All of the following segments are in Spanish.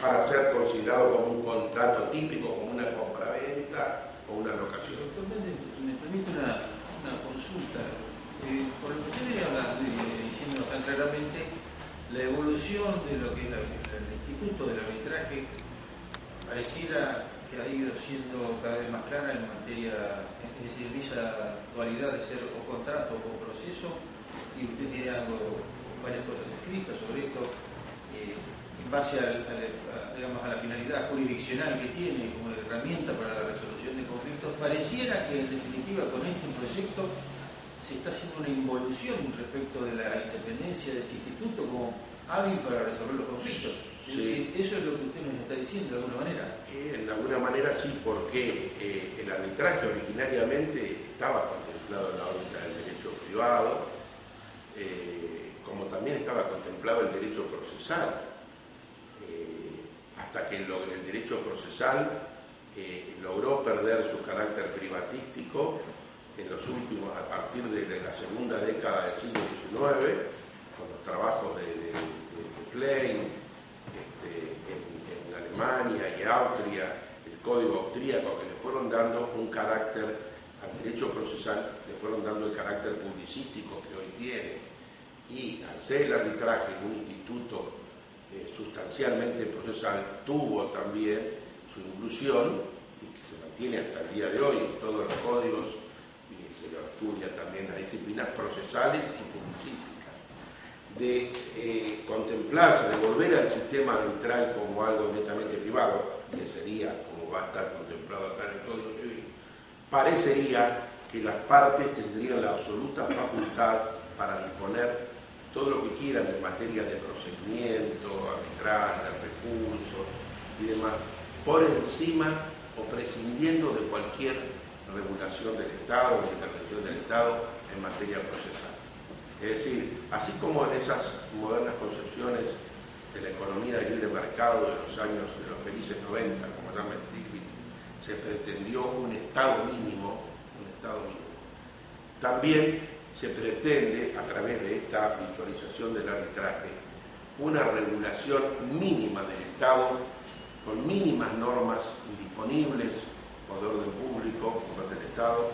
para ser considerado como un contrato típico, como una compraventa o una locación. Doctor Méndez, me permite una consulta. Por lo que usted viene hablando y diciendo tan claramente, la evolución de lo que es el Instituto del Arbitraje pareciera que ha ido siendo cada vez más clara en materia, es decir, en esa dualidad de ser o contrato o proceso, y usted tiene varias cosas escritas sobre esto, en base digamos, a la finalidad jurisdiccional que tiene como herramienta para la resolución de conflictos. Pareciera que en definitiva con este proyecto se está haciendo una involución respecto de la independencia de este instituto como hábil para resolver los conflictos. Es decir, eso es lo que usted nos está diciendo de alguna manera. De alguna manera sí, porque el arbitraje originariamente estaba contemplado en la órbita del derecho privado, como también estaba contemplado el derecho procesal, hasta que el derecho procesal logró perder su carácter privatístico en los últimos, a partir de la segunda década del siglo XIX, con los trabajos de Klein en Alemania y Austria, el código austríaco, que le fueron dando un carácter al derecho procesal, le fueron dando el carácter publicístico que hoy tiene. Y al ser el arbitraje un instituto sustancialmente procesal, tuvo también su inclusión, y que se mantiene hasta el día de hoy en todos los códigos, y se lo estudia también las disciplinas procesales y publicísticas, de contemplarse, de volver al sistema arbitral como algo netamente privado, que sería como va a estar contemplado acá en el Código Civil. Parecería que las partes tendrían la absoluta facultad para disponer todo lo que quieran en materia de procedimiento arbitral, de recursos y demás, por encima o prescindiendo de cualquier regulación del Estado o intervención del Estado en materia procesal. Es decir, así como en esas modernas concepciones de la economía de libre mercado de los años de los felices 90, como llama Stiglitz, se pretendió un Estado mínimo, también se pretende, a través de esta visualización del arbitraje, una regulación mínima del Estado, con mínimas normas indisponibles o de orden público, por parte del Estado,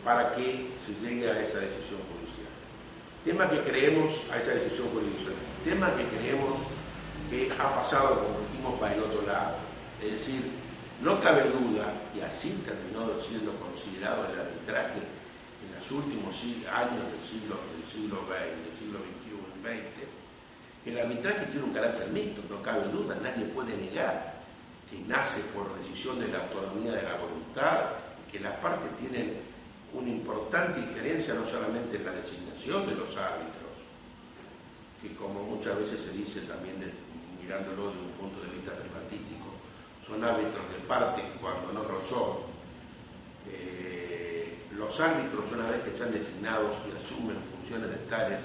para que se llegue a esa decisión judicial. Tema que creemos, a esa decisión judicial, tema que creemos que ha pasado, como dijimos, para el otro lado. Es decir, no cabe duda, y así terminó siendo considerado el arbitraje en los últimos años del siglo XX, del siglo XXI y XX, que el arbitraje tiene un carácter mixto, no cabe duda, nadie puede negar que nace por decisión de la autonomía de la voluntad y que las partes tienen una importante injerencia no solamente en la designación de los árbitros, que como muchas veces se dice también mirándolo de un punto de vista privatístico, son árbitros de parte cuando no lo son. Los árbitros, una vez que sean designados y asumen funciones de tales,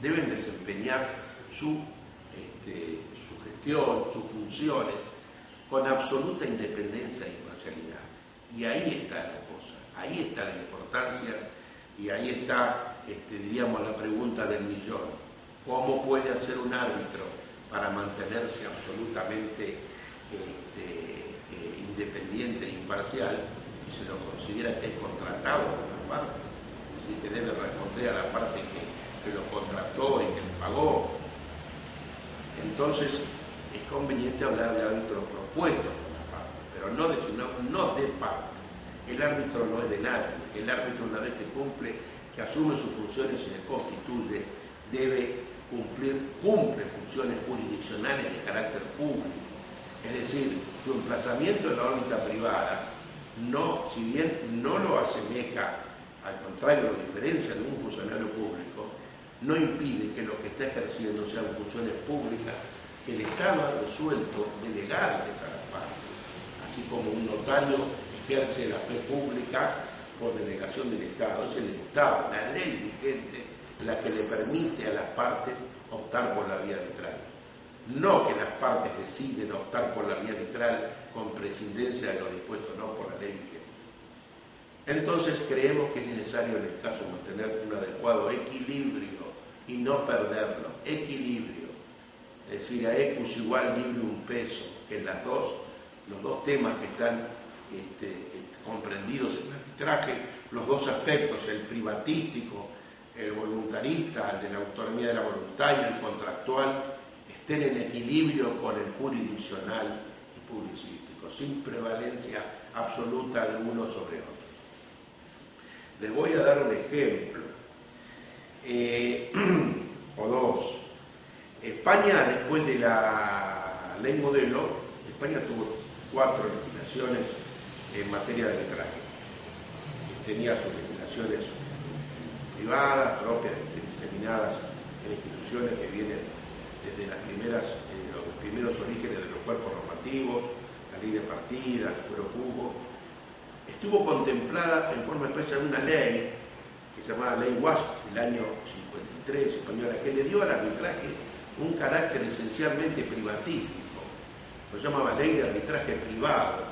deben desempeñar su gestión, sus funciones, con absoluta independencia e imparcialidad. Y ahí está la cosa, ahí está la importancia, y ahí está, diríamos, la pregunta del millón. ¿Cómo puede hacer un árbitro para mantenerse absolutamente independiente e imparcial si se lo considera que es contratado por la parte? Es decir, que debe responder a la parte que lo contrató y que le pagó. Entonces, es conveniente hablar de árbitros propuestos por la parte, pero no de parte. El árbitro no es de nadie. El árbitro, una vez que que asume sus funciones y se constituye, cumple funciones jurisdiccionales de carácter público. Es decir, su emplazamiento en la órbita privada, si bien no lo asemeja, al contrario, lo diferencia de un funcionario público, no impide que lo que está ejerciendo sean funciones públicas que el Estado ha resuelto delegarles a las partes, así como un notario ejerce la fe pública por delegación del Estado. Es el Estado, la ley vigente, la que le permite a las partes optar por la vía arbitral. No que las partes deciden optar por la vía arbitral con prescindencia de lo dispuesto, no por la ley vigente. Entonces creemos que es necesario en el caso mantener un adecuado equilibrio y no perderlo. Equilibrio. Es decir, aecus igual librium peso, que los dos temas que están comprendidos en el arbitraje, los dos aspectos, el privatístico, el voluntarista, el de la autonomía de la voluntad y el contractual, estén en equilibrio con el jurisdiccional y publicístico, sin prevalencia absoluta de uno sobre otro. Les voy a dar un ejemplo, o dos. España, después de la ley modelo, España tuvo 4 legislaciones en materia de arbitraje. Tenía sus legislaciones privadas, propias, diseminadas en instituciones que vienen desde los primeros orígenes de los cuerpos normativos, la ley de partidas, el fuero juzgo. Estuvo contemplada en forma especial una ley que se llamaba Ley Wasp del año 53 española, que le dio al arbitraje un carácter esencialmente privatístico. Lo llamaba Ley de Arbitraje Privado,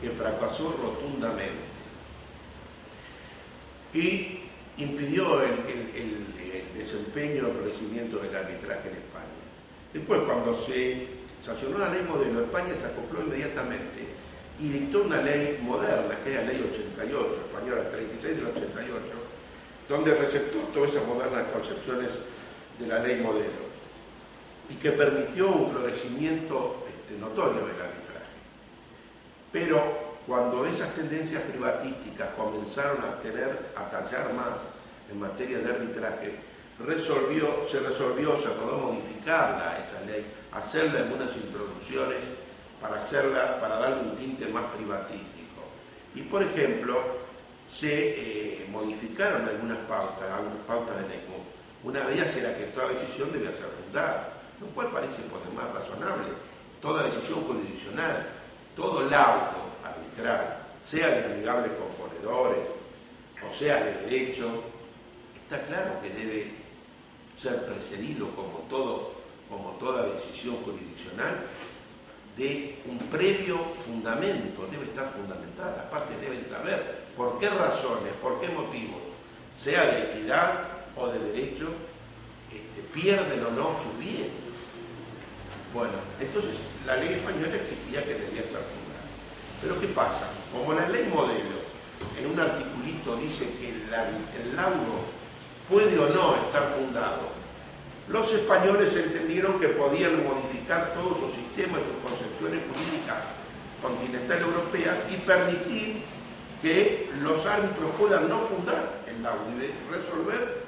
que fracasó rotundamente y impidió el desempeño, el florecimiento del arbitraje en España. Después, cuando se sancionó la ley modelo, España se acopló inmediatamente y dictó una ley moderna, que es la ley 88, española 36 del 88, donde receptó todas esas modernas concepciones de la ley modelo y que permitió un florecimiento notorio del arbitraje. Pero cuando esas tendencias privatísticas comenzaron a tallar más en materia de arbitraje, se acordó modificarla, esa ley, hacerle algunas introducciones para darle un tinte más privatístico. Y por ejemplo, se modificaron algunas pautas de ley. Una de ellas era que toda decisión debía ser fundada, lo cual parece por demás razonable. Toda decisión jurisdiccional, todo laudo arbitral, sea de amigables componedores o sea de derecho, está claro que debe ser precedido, como toda decisión jurisdiccional, de un previo fundamento, debe estar fundamentada. Las partes deben saber por qué razones, por qué motivos, sea de equidad o de derecho, pierden o no sus bienes. Bueno, entonces la ley española exigía que debía estar fundada. Pero ¿qué pasa? Como la ley modelo en un articulito dice que el laudo puede o no estar fundado, los españoles entendieron que podían modificar todo su sistema y sus concepciones jurídicas continentales europeas y permitir que los árbitros puedan no fundar el laudo y resolver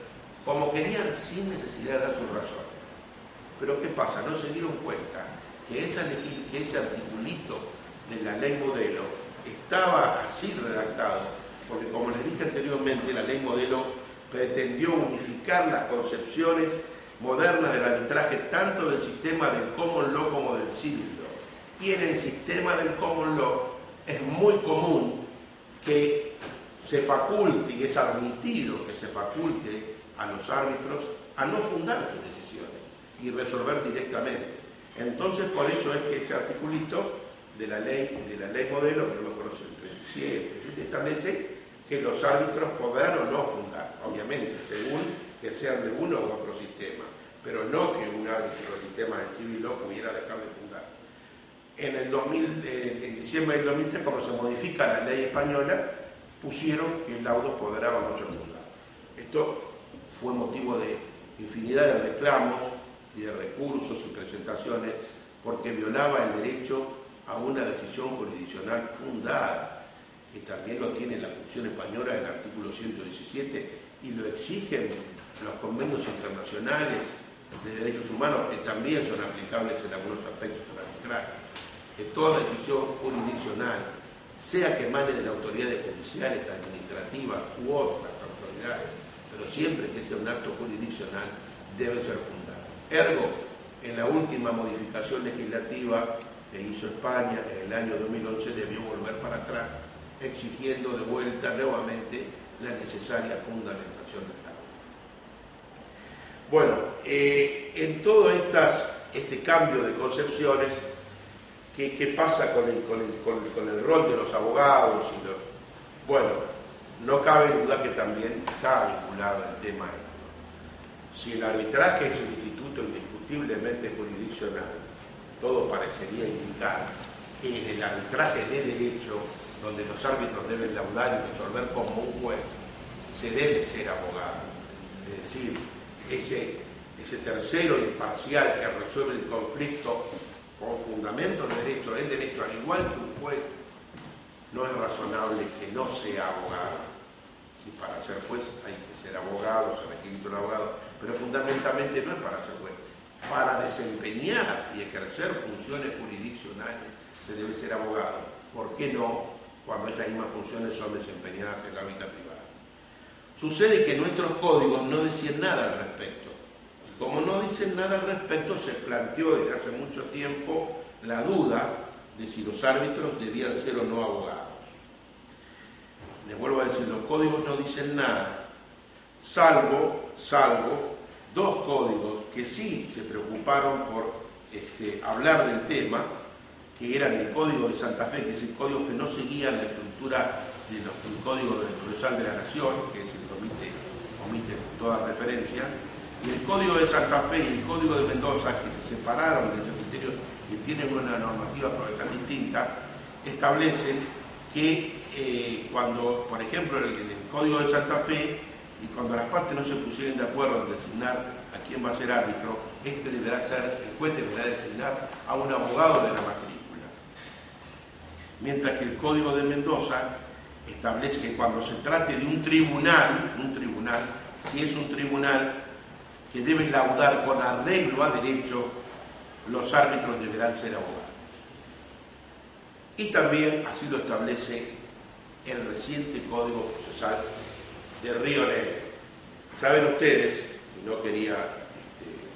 como querían sin necesidad de dar sus razones. Pero ¿qué pasa? No se dieron cuenta que ese articulito de la ley modelo estaba así redactado, porque como les dije anteriormente, la ley modelo pretendió unificar las concepciones modernas del arbitraje tanto del sistema del common law como del civil law. Y en el sistema del common law es muy común que se faculte, y es admitido que se faculte a los árbitros a no fundar sus decisiones y resolver directamente. Entonces, por eso es que ese articulito de la ley modelo, que no me acuerdo si es el 37, establece que los árbitros podrán o no fundar, obviamente, según que sean de uno u otro sistema, pero no que un árbitro del sistema del civil law pudiera dejar de fundar. En diciembre del 2003, como se modifica la ley española, pusieron que el laudo podrá o no ser fundado. Esto fue motivo de infinidad de reclamos y de recursos y presentaciones, porque violaba el derecho a una decisión jurisdiccional fundada, que también lo tiene la Constitución española en el artículo 117 y lo exigen los convenios internacionales de derechos humanos, que también son aplicables en algunos aspectos del arbitraje, que toda decisión jurisdiccional, sea que emane de las autoridades judiciales, administrativas u otras autoridades, pero siempre que sea un acto jurisdiccional, debe ser fundada. Ergo, en la última modificación legislativa que hizo España en el año 2011, debió volver para atrás, exigiendo de vuelta nuevamente la necesaria fundamentación del laudo. Bueno, en todo este cambio de concepciones, ¿qué pasa con el rol de los abogados? Bueno, no cabe duda que también está vinculado al tema esto. Si el arbitraje es un instituto indiscutible indiscutiblemente jurisdiccional, todo parecería indicar que en el arbitraje de derecho, donde los árbitros deben laudar y resolver como un juez, se debe ser abogado. Es decir, ese tercero imparcial que resuelve el conflicto con fundamentos de derecho, en derecho, al igual que un juez, no es razonable que no sea abogado. Si para ser juez hay que ser abogado, se requiere un abogado, pero fundamentalmente no es para ser juez. Para desempeñar y ejercer funciones jurisdiccionales se debe ser abogado. ¿Por qué no cuando esas mismas funciones son desempeñadas en la vida privada? Sucede que nuestros códigos no decían nada al respecto. Y como no dicen nada al respecto, se planteó desde hace mucho tiempo la duda de si los árbitros debían ser o no abogados. Les vuelvo a decir, los códigos no dicen nada, salvo dos códigos que sí se preocuparon por hablar del tema, que eran el Código de Santa Fe, que es el código que no seguía la estructura del Código Procesal de la Nación, que es el que omite toda referencia, y el Código de Santa Fe y el Código de Mendoza, que se separaron de ese criterio y tienen una normativa procesal distinta, establecen que cuando, por ejemplo, en el Código de Santa Fe, y cuando las partes no se pusieran de acuerdo en designar a quién va a ser árbitro, el juez deberá designar a un abogado de la matrícula. Mientras que el Código de Mendoza establece que cuando se trate de un tribunal, si es un tribunal que debe laudar con arreglo a derecho, los árbitros deberán ser abogados. Y también así lo establece el reciente Código Procesal de Río Negro. Saben ustedes, y no quería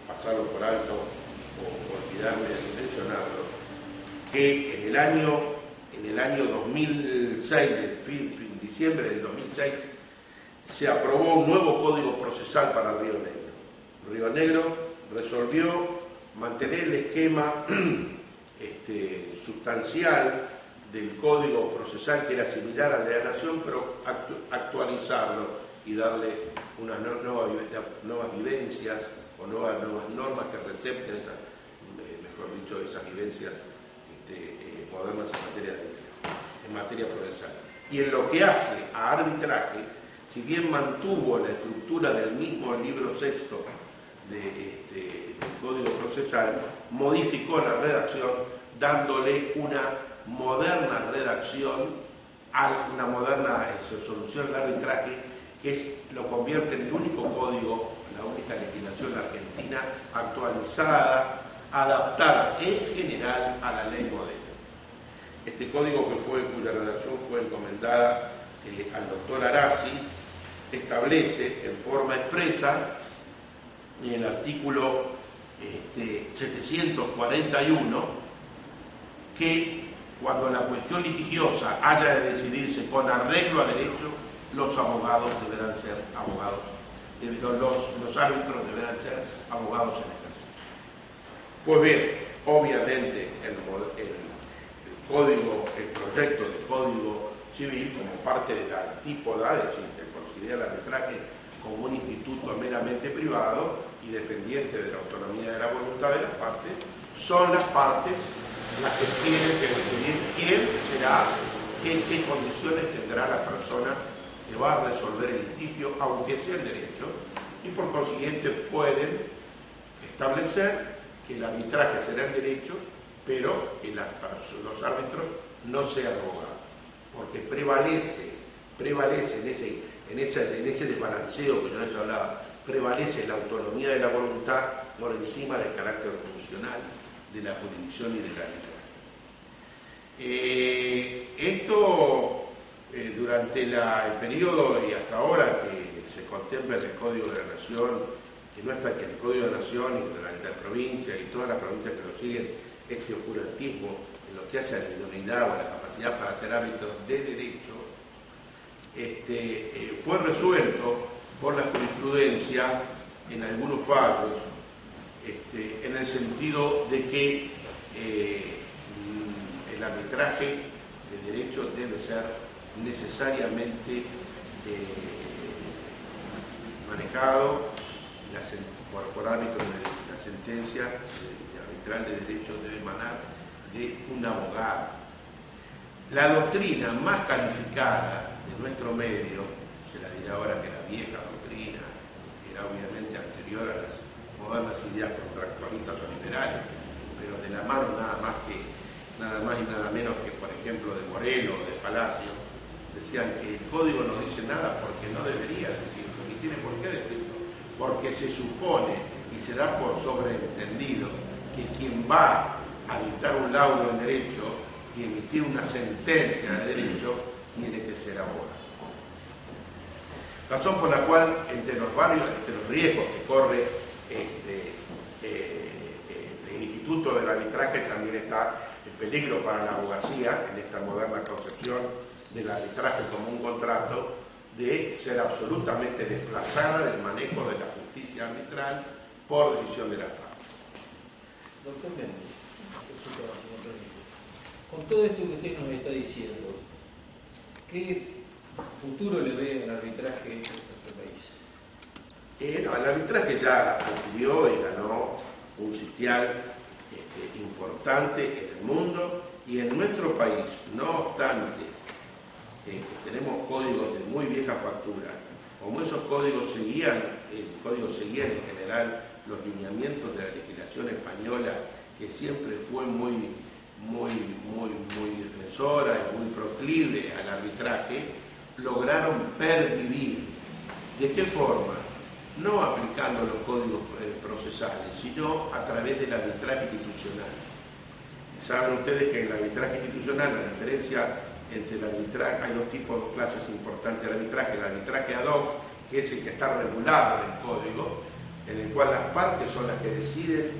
pasarlo por alto o olvidarme de mencionarlo, que en el año 2006, diciembre del 2006, se aprobó un nuevo Código Procesal para Río Negro. Río Negro resolvió mantener el esquema sustancial del Código Procesal, que era similar al de la Nación, pero actualizarlo y darle unas nuevas vivencias o nuevas normas que recepten esas, mejor dicho, esas vivencias modernas en materia procesal. Y en lo que hace a arbitraje, si bien mantuvo la estructura del mismo libro sexto del Código Procesal, modificó la redacción dándole una moderna redacción, una moderna solución al arbitraje, que lo convierte en el único código, la única legislación argentina actualizada, adaptada en general a la ley modelo. Este código, cuya redacción fue encomendada al doctor Arasi, establece en forma expresa en el artículo 741 que cuando la cuestión litigiosa haya de decidirse con arreglo a derecho, los abogados deberán ser abogados, los árbitros deberán ser abogados en ejercicio. Pues bien, obviamente el proyecto de Código Civil, como parte de la antípoda, es decir, que considera el arbitraje como un instituto meramente privado y dependiente de la autonomía de la voluntad de las partes, son las partes las que tienen que decidir quién será, qué condiciones tendrá la persona que va a resolver el litigio, aunque sea en derecho, y por consiguiente pueden establecer que el arbitraje será en derecho, pero que los árbitros no sean abogados, porque prevalece en ese desbalanceo que yo les hablaba, prevalece la autonomía de la voluntad por encima del carácter funcional de la jurisdicción y del arbitraje. Esto durante el periodo y hasta ahora que se contempla en el Código de la Nación, que no está que en el Código de la Nación y de la provincia y todas las provincias que lo siguen, este oscurantismo en lo que hace a la idoneidad o a la capacidad para ser árbitros de derecho, fue resuelto por la jurisprudencia en algunos fallos, en el sentido de que el arbitraje de derecho debe ser necesariamente manejado por árbitros de legislación. sentencia arbitral de derecho debe emanar de un abogado. La doctrina más calificada de nuestro medio, se la dirá ahora que la vieja doctrina era obviamente anterior a las modernas ideas contractualistas o liberales, pero de la mano nada más y nada menos que, por ejemplo, de Moreno o de Palacio, decían que el código no dice nada porque no debería decirlo, ni tiene por qué decirlo, porque se supone y se da por sobreentendido que quien va a dictar un laudo en derecho y emitir una sentencia de derecho tiene que ser abogado. Razón por la cual entre los riesgos que corre el Instituto del Arbitraje también está el peligro para la abogacía en esta moderna concepción del arbitraje como un contrato, de ser absolutamente desplazada del manejo de la justicia arbitral por decisión de las partes. Doctor Méndez, con todo esto que usted nos está diciendo, ¿qué futuro le ve al arbitraje en nuestro país? No, el arbitraje ya adquirió y ganó un sitial importante en el mundo y en nuestro país. No obstante, tenemos códigos de muy vieja factura. Como esos códigos seguían en general los lineamientos de la legislación española, que siempre fue muy defensora y muy proclive al arbitraje, lograron pervivir. ¿De qué forma? No aplicando los códigos procesales, sino a través del arbitraje institucional. Saben ustedes que en el arbitraje institucional la diferencia entre el arbitraje, hay dos clases importantes de arbitraje: el arbitraje ad hoc, que es el que está regulado en el código, en el cual las partes son las que deciden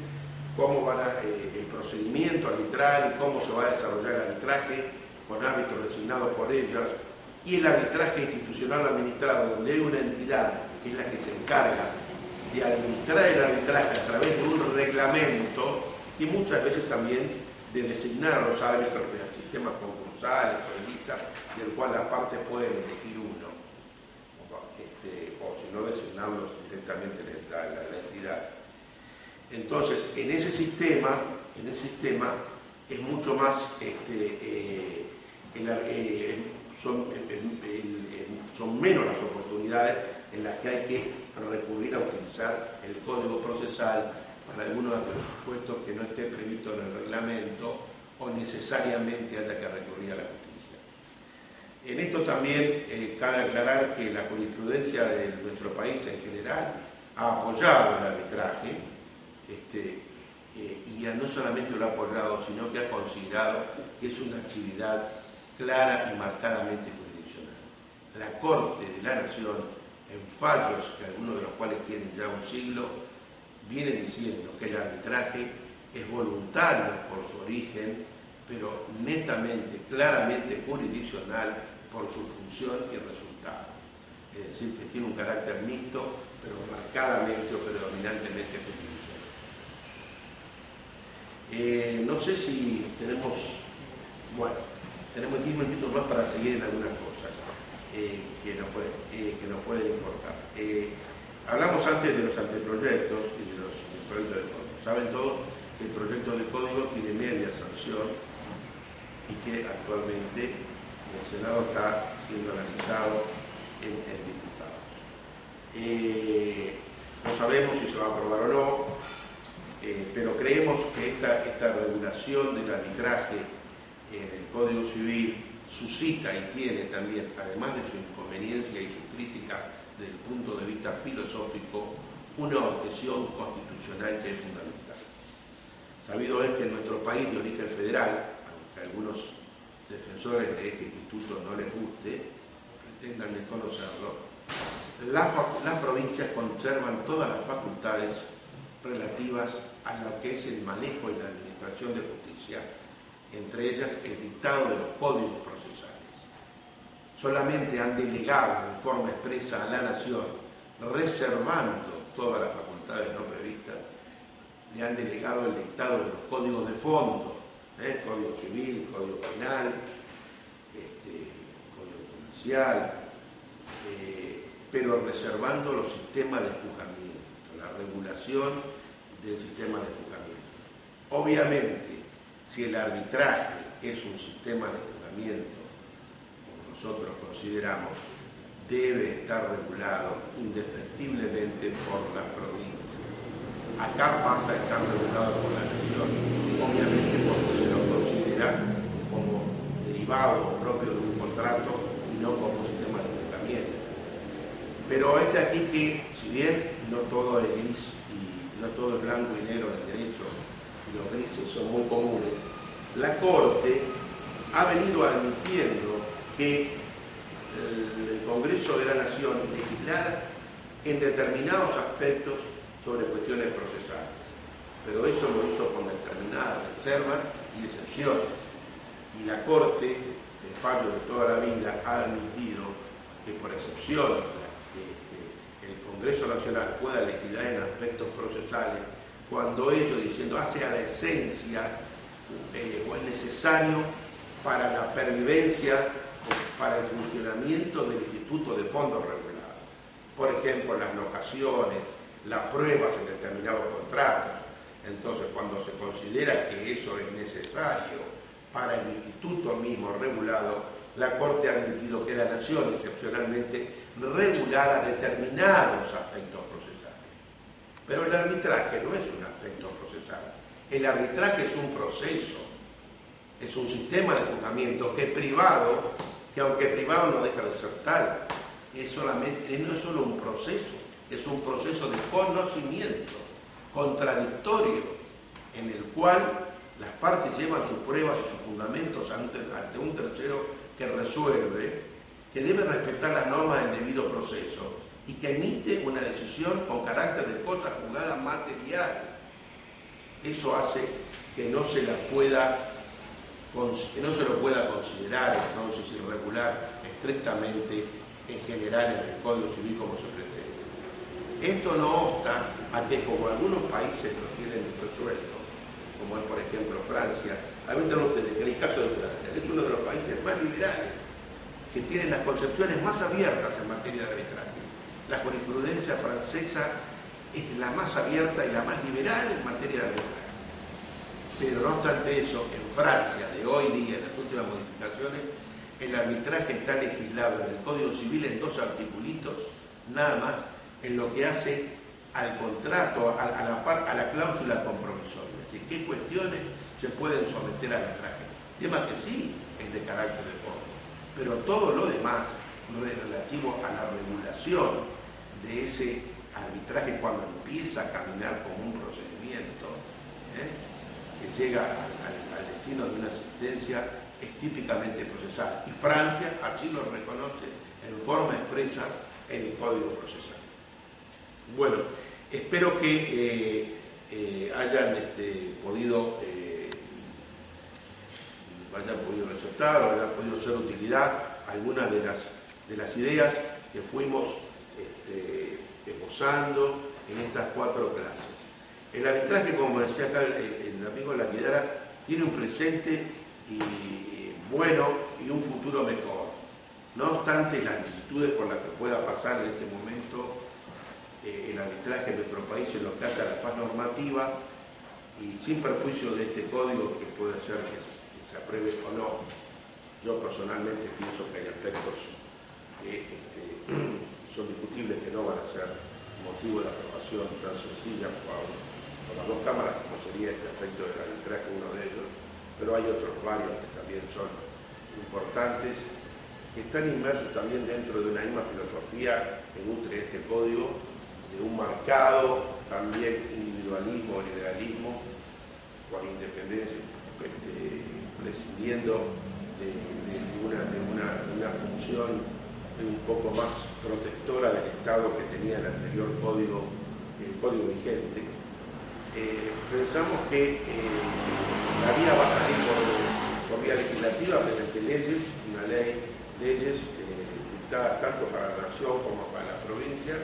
cómo va el procedimiento arbitral y cómo se va a desarrollar el arbitraje con árbitros designados por ellas, y el arbitraje institucional administrado, donde hay una entidad que es la que se encarga de administrar el arbitraje a través de un reglamento y muchas veces también de designar a los árbitros de sistemas concursales o de listas, del cual las partes pueden elegir uno, o si no designarlos directamente la entidad. Entonces, en ese sistema es mucho más, son menos las oportunidades en las que hay que recurrir a utilizar el código procesal para algunos de los supuestos que no esté previsto en el reglamento o necesariamente haya que recurrir a la justicia. En esto también cabe aclarar que la jurisprudencia de nuestro país en general ha apoyado el arbitraje, y no solamente lo ha apoyado, sino que ha considerado que es una actividad clara y marcadamente jurisdiccional. La Corte de la Nación, en fallos que algunos de los cuales tienen ya un siglo, viene diciendo que el arbitraje es voluntario por su origen, pero netamente, claramente jurisdiccional por su función y resultados. Es decir, que tiene un carácter mixto, pero marcadamente o predominantemente jurisdiccional. No sé si tenemos 10 minutitos más para seguir en algunas cosas que nos pueden importar. Hablamos antes de los anteproyectos y del proyecto de código. Saben todos que el proyecto de código tiene media sanción y que actualmente el Senado está siendo analizado en diputados. No sabemos si se va a aprobar o no, pero creemos que esta regulación del arbitraje en el Código Civil suscita y tiene también, además de su inconveniencia y su crítica desde el punto de vista filosófico, una objeción constitucional que es fundamental. Sabido es que en nuestro país de origen federal, aunque a algunos defensores de este instituto no les guste o pretendan desconocerlo, las provincias conservan todas las facultades relativas a lo que es el manejo y la administración de justicia, entre ellas el dictado de los códigos procesales. Solamente han delegado en forma expresa a la Nación, reservando todas las facultades no previstas, le han delegado el dictado de los códigos de fondo, Código Civil, Código Penal, Código Comercial, pero reservando los sistemas de juzgamiento, la regulación del sistema de juzgamiento. Obviamente, si el arbitraje es un sistema de juzgamiento, como nosotros consideramos, debe estar regulado indefectiblemente por la provincia. Acá pasa a estar regulado por la nación, obviamente porque se lo considera como derivado propio de un contrato y no como un sistema de juzgamiento. Pero aquí que, si bien no todo es gris y no todo es blanco y negro en el derecho, y los grises son muy comunes, la Corte ha venido admitiendo que el Congreso de la Nación legislara en determinados aspectos sobre cuestiones procesales, pero eso lo hizo con determinadas reservas y excepciones, y la Corte, el fallo de toda la vida, ha admitido que por excepción el Congreso Nacional pueda legislar en aspectos procesales cuando ello, diciendo, hace a la esencia o es necesario para la pervivencia, para el funcionamiento del Instituto de Fondos Regulados. Por ejemplo, las locaciones, las pruebas en determinados contratos. Entonces, cuando se considera que eso es necesario para el instituto mismo regulado, la Corte ha admitido que la Nación excepcionalmente regulara determinados aspectos procesales. Pero el arbitraje no es un aspecto procesal. El arbitraje es un proceso, es un sistema de juzgamiento que privado, que aunque privado no deja de ser tal, no es solo un proceso, es un proceso de conocimiento contradictorio en el cual las partes llevan sus pruebas y sus fundamentos ante un tercero que resuelve, que debe respetar las normas del debido proceso y que emite una decisión con carácter de cosa juzgada material. Eso hace que no se lo pueda considerar entonces irregular estrictamente en general en el Código Civil como se pretende. Esto no obsta a que, como algunos países lo tienen resuelto, como es por ejemplo Francia, avientan ustedes que en el caso de Francia es uno de los países más liberales, que tienen las concepciones más abiertas en materia de arbitraje. La jurisprudencia francesa es la más abierta y la más liberal en materia de arbitraje. Pero no obstante eso, en Francia de hoy día, en las últimas modificaciones, el arbitraje está legislado en el Código Civil en 2 articulitos, nada más, en lo que hace al contrato, a la cláusula compromisoria. Es decir, qué cuestiones se pueden someter al arbitraje. Tema que sí es de carácter de fondo, pero todo lo demás relativo a la regulación de ese arbitraje cuando empieza a caminar como un procedimiento, que llega al destino de una sentencia, es típicamente procesal. Y Francia así lo reconoce en forma expresa en el Código Procesal. Bueno, espero que hayan podido resaltar o hayan podido ser de utilidad algunas de las ideas que fuimos esbozando en estas 4 clases. El arbitraje, como decía acá el amigo Lapidara, tiene un presente bueno y un futuro mejor. No obstante las vicisitudes por las que pueda pasar en este momento el arbitraje en nuestro país en lo que hace a la faz normativa, y sin perjuicio de este código que puede ser que se apruebe o no, yo personalmente pienso que hay aspectos que son discutibles, que no van a ser motivo de aprobación tan sencilla por las 2 cámaras, como sería este aspecto del arbitraje, uno de ellos, pero hay otros varios que también son importantes, que están inmersos también dentro de una misma filosofía que nutre este código, de un marcado también individualismo o liberalismo por independencia, prescindiendo de una función un poco más protectora del Estado que tenía el anterior código, el código vigente. Pensamos que la vía va a salir por vía legislativa mediante leyes, leyes dictadas tanto para la nación como para la provincia,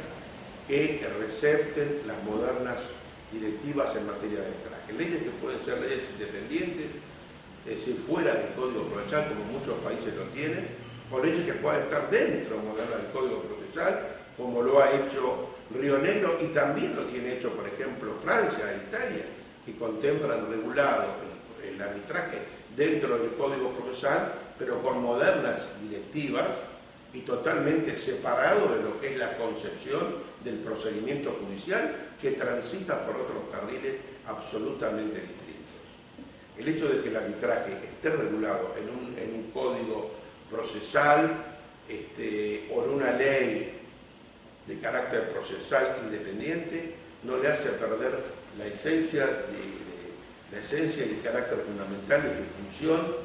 que recepten las modernas directivas en materia de arbitraje. Leyes que pueden ser leyes independientes, es decir, fuera del Código Procesal, como muchos países lo tienen, o leyes que puedan estar dentro moderna del Código Procesal, como lo ha hecho Río Negro, y también lo tiene hecho, por ejemplo, Francia e Italia, que contemplan regulado el arbitraje dentro del Código Procesal, pero con modernas directivas y totalmente separado de lo que es la concepción del procedimiento judicial, que transita por otros carriles absolutamente distintos. El hecho de que el arbitraje esté regulado en un código procesal o en una ley de carácter procesal independiente no le hace perder la esencia y el carácter fundamental de su función,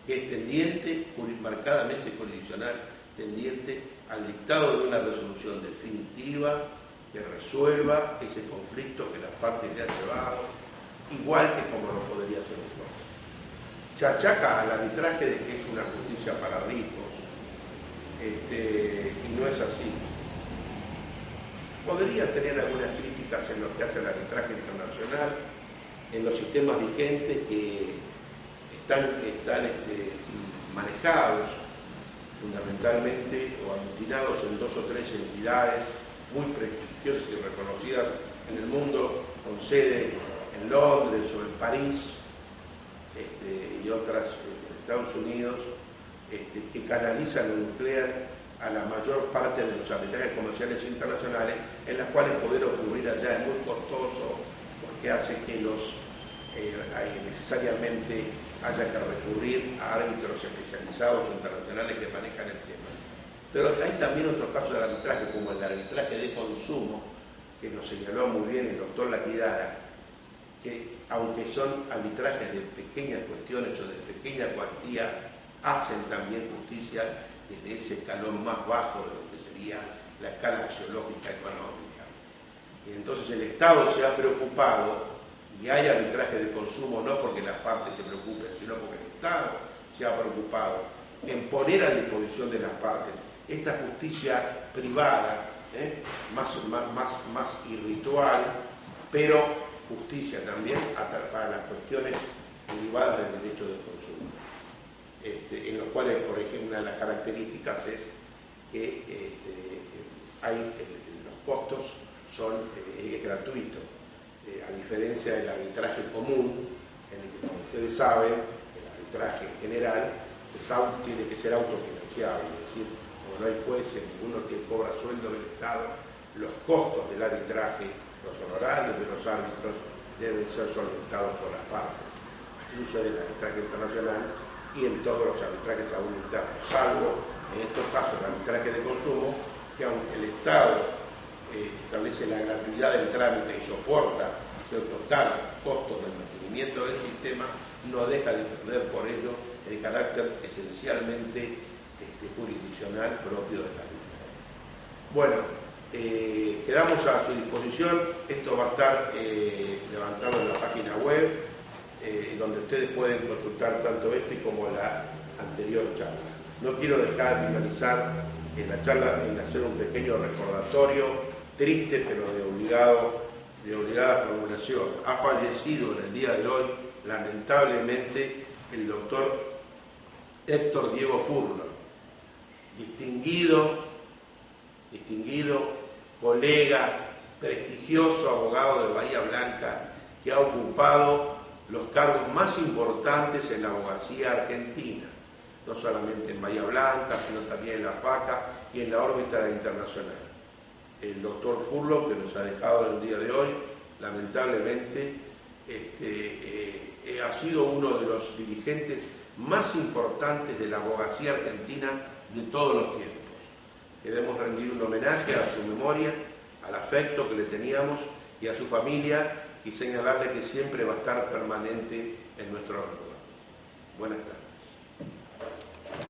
que es tendiente, marcadamente jurisdiccional, tendiente al dictado de una resolución definitiva que resuelva ese conflicto que las partes le han llevado, igual que como lo podría hacer un juez. Se achaca al arbitraje de que es una justicia para ricos, y no es así. Podría tener algunas críticas en lo que hace el arbitraje internacional, en los sistemas vigentes que están manejados fundamentalmente o aglutinados en 2 o 3 entidades muy prestigiosas y reconocidas en el mundo, con sede en Londres o en París y otras en Estados Unidos, que canalizan o nuclean a la mayor parte de los arbitrajes comerciales internacionales, en las cuales poder ocurrir allá es muy costoso, porque hace que necesariamente haya que recurrir a árbitros especializados o internacionales que manejan el tema. Pero hay también otros casos de arbitraje, como el arbitraje de consumo, que nos señaló muy bien el doctor Laquidara, que aunque son arbitrajes de pequeñas cuestiones o de pequeña cuantía, hacen también justicia desde ese escalón más bajo de lo que sería la escala axiológica económica. Y entonces el Estado se ha preocupado, y hay arbitraje de consumo no porque las partes se preocupen, sino porque el Estado se ha preocupado en poner a disposición de las partes esta justicia privada, más irritual, pero justicia también para las cuestiones derivadas del derecho del consumo, en los cuales, por ejemplo, una de las características es que los costos es gratuito, a diferencia del arbitraje común, en el que, como ustedes saben, el arbitraje en general tiene que ser autofinanciable, es decir, como no hay jueces, ninguno que cobra sueldo del Estado, los costos del arbitraje, los honorarios de los árbitros deben ser solventados por las partes. Así sucede en el arbitraje internacional y en todos los arbitrajes aún internos, salvo en estos casos el arbitraje de consumo, que aunque el Estado establece la gratuidad del trámite y soporta ciertos costos del mantenimiento del sistema, no deja de perder por ello el carácter esencialmente jurisdiccional propio del arbitraje. Bueno, quedamos a su disposición. Esto va a estar levantado en la página web, donde ustedes pueden consultar tanto como la anterior charla. No quiero dejar de finalizar la charla en hacer un pequeño recordatorio, triste pero de obligada formulación. Ha fallecido en el día de hoy, lamentablemente, el doctor Héctor Diego Furlon, distinguido colega, prestigioso abogado de Bahía Blanca, que ha ocupado los cargos más importantes en la abogacía argentina, no solamente en Bahía Blanca, sino también en la FACA y en la órbita internacional. El doctor Furlon, que nos ha dejado en el día de hoy, lamentablemente, ha sido uno de los dirigentes más importantes de la abogacía argentina de todos los tiempos. Queremos rendir un homenaje a su memoria, al afecto que le teníamos y a su familia, y señalarle que siempre va a estar permanente en nuestro recuerdo. Buenas tardes.